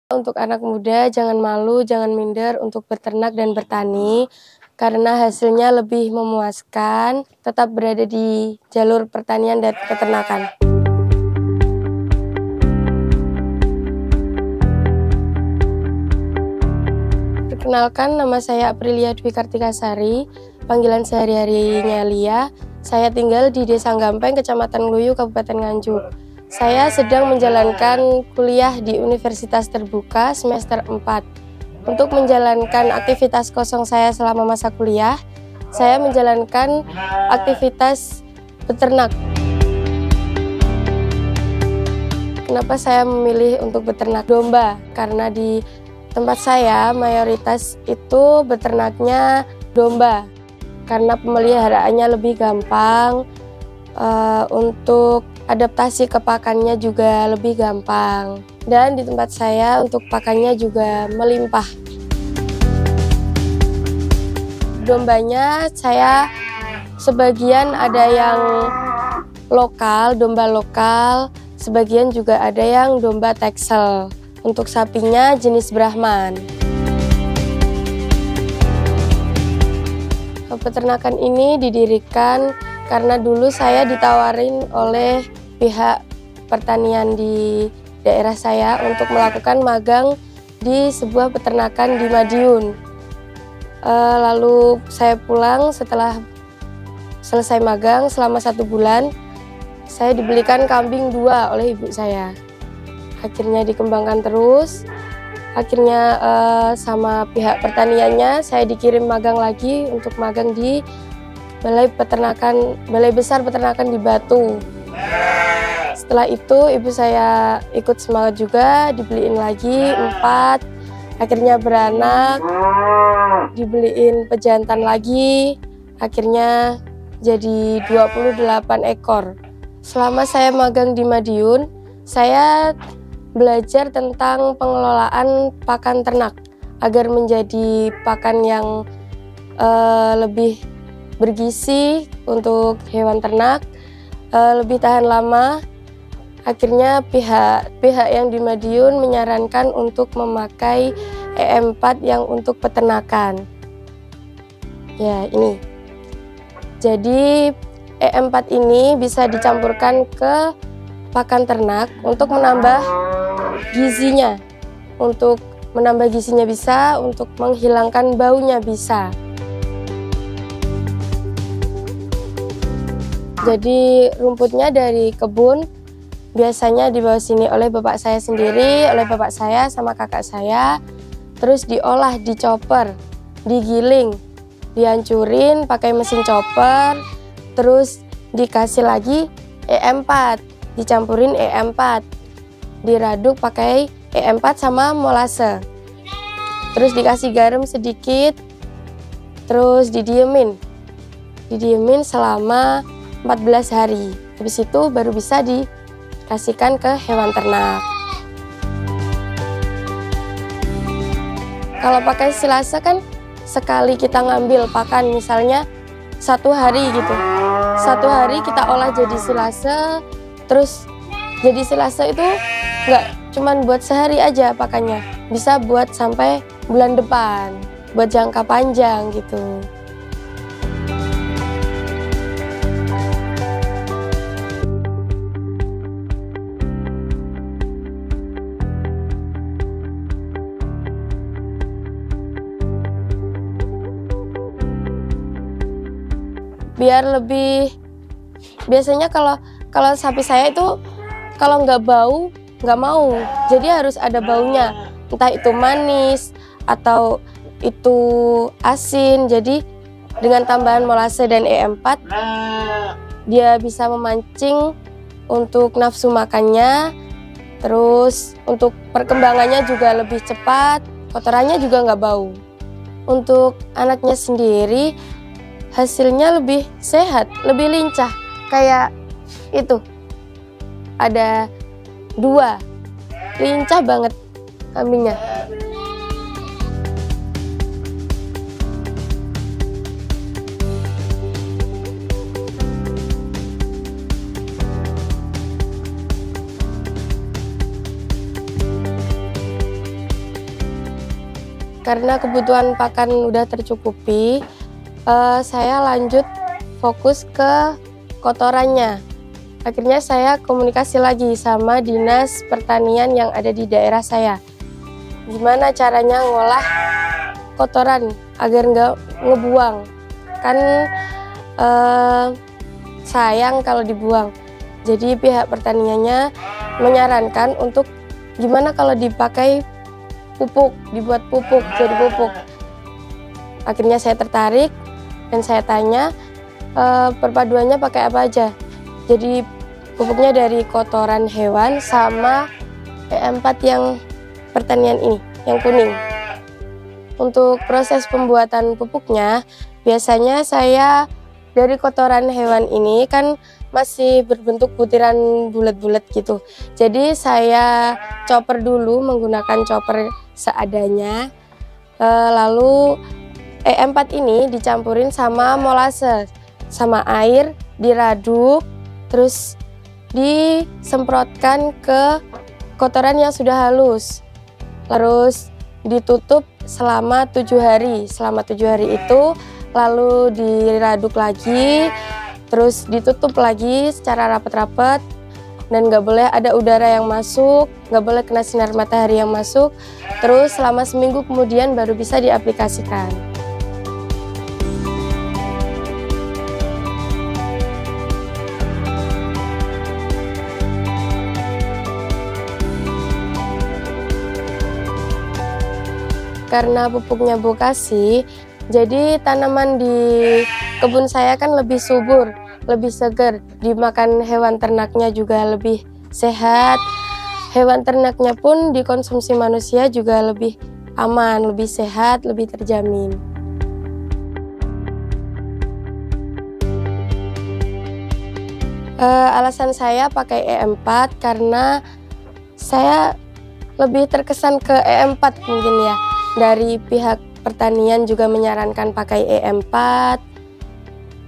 Untuk anak muda, jangan malu, jangan minder untuk beternak dan bertani, karena hasilnya lebih memuaskan, tetap berada di jalur pertanian dan peternakan. Perkenalkan, nama saya Aprilia Dwi Kartikasari, panggilan sehari-harinya Lia. Saya tinggal di Desa Gampeng, Kecamatan Luyu, Kabupaten Nganjuk. Saya sedang menjalankan kuliah di Universitas Terbuka semester 4. Untuk menjalankan aktivitas kosong saya selama masa kuliah, saya menjalankan aktivitas beternak. Kenapa saya memilih untuk beternak domba? Karena di tempat saya mayoritas itu beternaknya domba. Karena pemeliharaannya lebih gampang, untuk adaptasi ke pakannya juga lebih gampang. Dan di tempat saya untuk pakannya juga melimpah. Dombanya saya sebagian ada yang lokal, domba lokal, sebagian juga ada yang domba Texel. Untuk sapinya jenis Brahman. Peternakan ini didirikan karena dulu saya ditawarin oleh pihak pertanian di daerah saya untuk melakukan magang di sebuah peternakan di Madiun. Lalu saya pulang setelah selesai magang selama 1 bulan, saya dibelikan kambing 2 oleh ibu saya. Akhirnya dikembangkan terus, akhirnya sama pihak pertaniannya saya dikirim magang lagi untuk magang di Balai Besar Peternakan di Batu. Setelah itu ibu saya ikut semangat juga, dibeliin lagi 4, akhirnya beranak, dibeliin pejantan lagi, akhirnya jadi 28 ekor. Selama saya magang di Madiun, saya belajar tentang pengelolaan pakan ternak agar menjadi pakan yang lebih bergizi untuk hewan ternak, lebih tahan lama. Akhirnya pihak yang di Madiun menyarankan untuk memakai EM4 yang untuk peternakan. Ya, ini. Jadi EM4 ini bisa dicampurkan ke pakan ternak untuk menambah gizinya. Untuk menambah gizinya bisa, untuk menghilangkan baunya bisa. Jadi rumputnya dari kebun biasanya dibawa sini oleh bapak saya sendiri, oleh bapak saya sama kakak saya. Terus diolah, dicoper, digiling, dihancurin pakai mesin chopper. Terus dikasih lagi EM4, dicampurin EM4, diraduk pakai EM4 sama molase. Terus dikasih garam sedikit, terus didiemin selama 14 hari. Habis itu baru bisa dikasihkan ke hewan ternak. Kalau pakai silase kan sekali kita ngambil pakan, misalnya 1 hari gitu. 1 hari kita olah jadi silase, terus jadi silase itu nggak cuman buat sehari aja pakannya, bisa buat sampai bulan depan, buat jangka panjang gitu. Biar lebih, biasanya kalau sapi saya itu kalau nggak bau nggak mau, jadi harus ada baunya, entah itu manis atau itu asin. Jadi dengan tambahan molase dan EM4 dia bisa memancing untuk nafsu makannya, terus untuk perkembangannya juga lebih cepat, kotorannya juga nggak bau. Untuk anaknya sendiri hasilnya lebih sehat, lebih lincah. Kayak itu, ada 2, lincah banget kambingnya. karena kebutuhan pakan udah tercukupi, saya lanjut fokus ke kotorannya. Akhirnya saya komunikasi lagi sama dinas pertanian yang ada di daerah saya. Gimana caranya ngolah kotoran agar nggak ngebuang. Kan sayang kalau dibuang. Jadi pihak pertaniannya menyarankan untuk gimana kalau dipakai pupuk, dibuat pupuk, jadi pupuk. Akhirnya saya tertarik dan saya tanya perpaduannya pakai apa aja. Jadi pupuknya dari kotoran hewan sama E4 yang pertanian ini, yang kuning. Untuk proses pembuatan pupuknya, biasanya saya dari kotoran hewan ini kan masih berbentuk butiran bulat-bulat gitu. Jadi saya chopper dulu menggunakan chopper seadanya. Lalu E4 ini dicampurin sama molase, sama air, diraduk, terus disemprotkan ke kotoran yang sudah halus. Terus ditutup selama 7 hari. Selama 7 hari itu lalu diraduk lagi, terus ditutup lagi secara rapat-rapat, dan nggak boleh ada udara yang masuk, nggak boleh kena sinar matahari yang masuk. Terus selama seminggu kemudian baru bisa diaplikasikan. Karena pupuknya bokasi, jadi tanaman di kebun saya kan lebih subur, lebih segar, dimakan hewan ternaknya juga lebih sehat. Hewan ternaknya pun dikonsumsi manusia juga lebih aman, lebih sehat, lebih terjamin. Alasan saya pakai E4 karena saya lebih terkesan ke E4 mungkin ya. Dari pihak pertanian juga menyarankan pakai E4.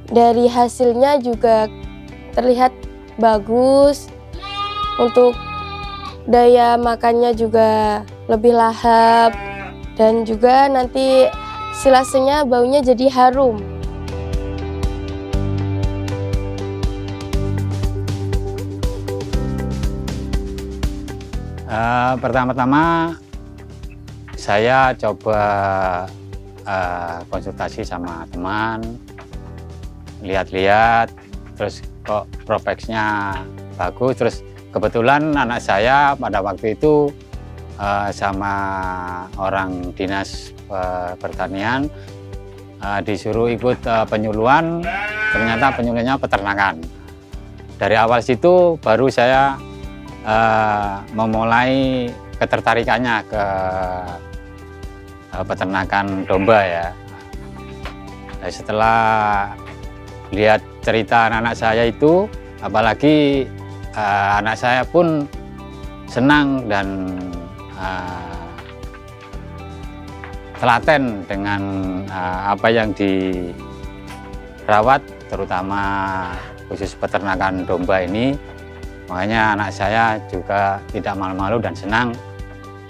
Dari hasilnya juga terlihat bagus. Untuk daya makannya juga lebih lahap. Dan juga nanti silasenya baunya jadi harum. Pertama-tama saya coba konsultasi sama teman, lihat-lihat, terus kok prospeknya bagus. Terus kebetulan anak saya pada waktu itu sama orang dinas pertanian disuruh ikut penyuluhan, ternyata penyuluhannya peternakan. Dari awal situ baru saya memulai ketertarikannya ke peternakan domba ya. Nah, setelah lihat cerita anak saya itu, apalagi anak saya pun senang dan telaten dengan apa yang dirawat, terutama khusus peternakan domba ini. Makanya anak saya juga tidak malu-malu dan senang.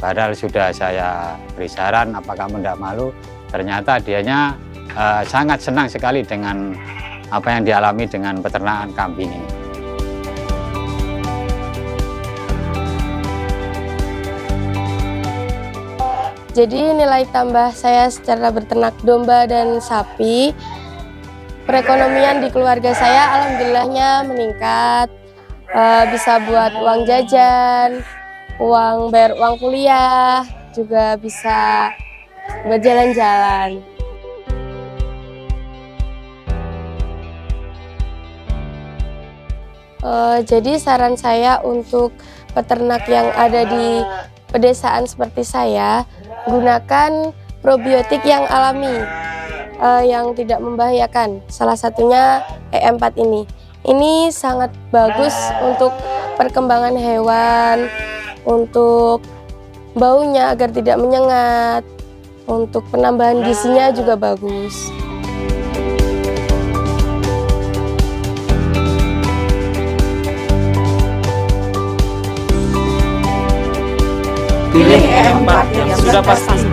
Padahal sudah saya beri saran apakah tidak malu, ternyata dianya sangat senang sekali dengan apa yang dialami dengan peternakan kambing ini. Jadi nilai tambah saya secara berternak domba dan sapi, perekonomian di keluarga saya alhamdulillahnya meningkat. Bisa buat uang jajan, bayar uang kuliah, juga bisa berjalan-jalan. Jadi saran saya untuk peternak yang ada di pedesaan seperti saya, gunakan probiotik yang alami, yang tidak membahayakan. Salah satunya E4 ini. Ini sangat bagus untuk perkembangan hewan, untuk baunya agar tidak menyengat, untuk penambahan gizinya juga bagus. Pilih E4 yang sudah pasti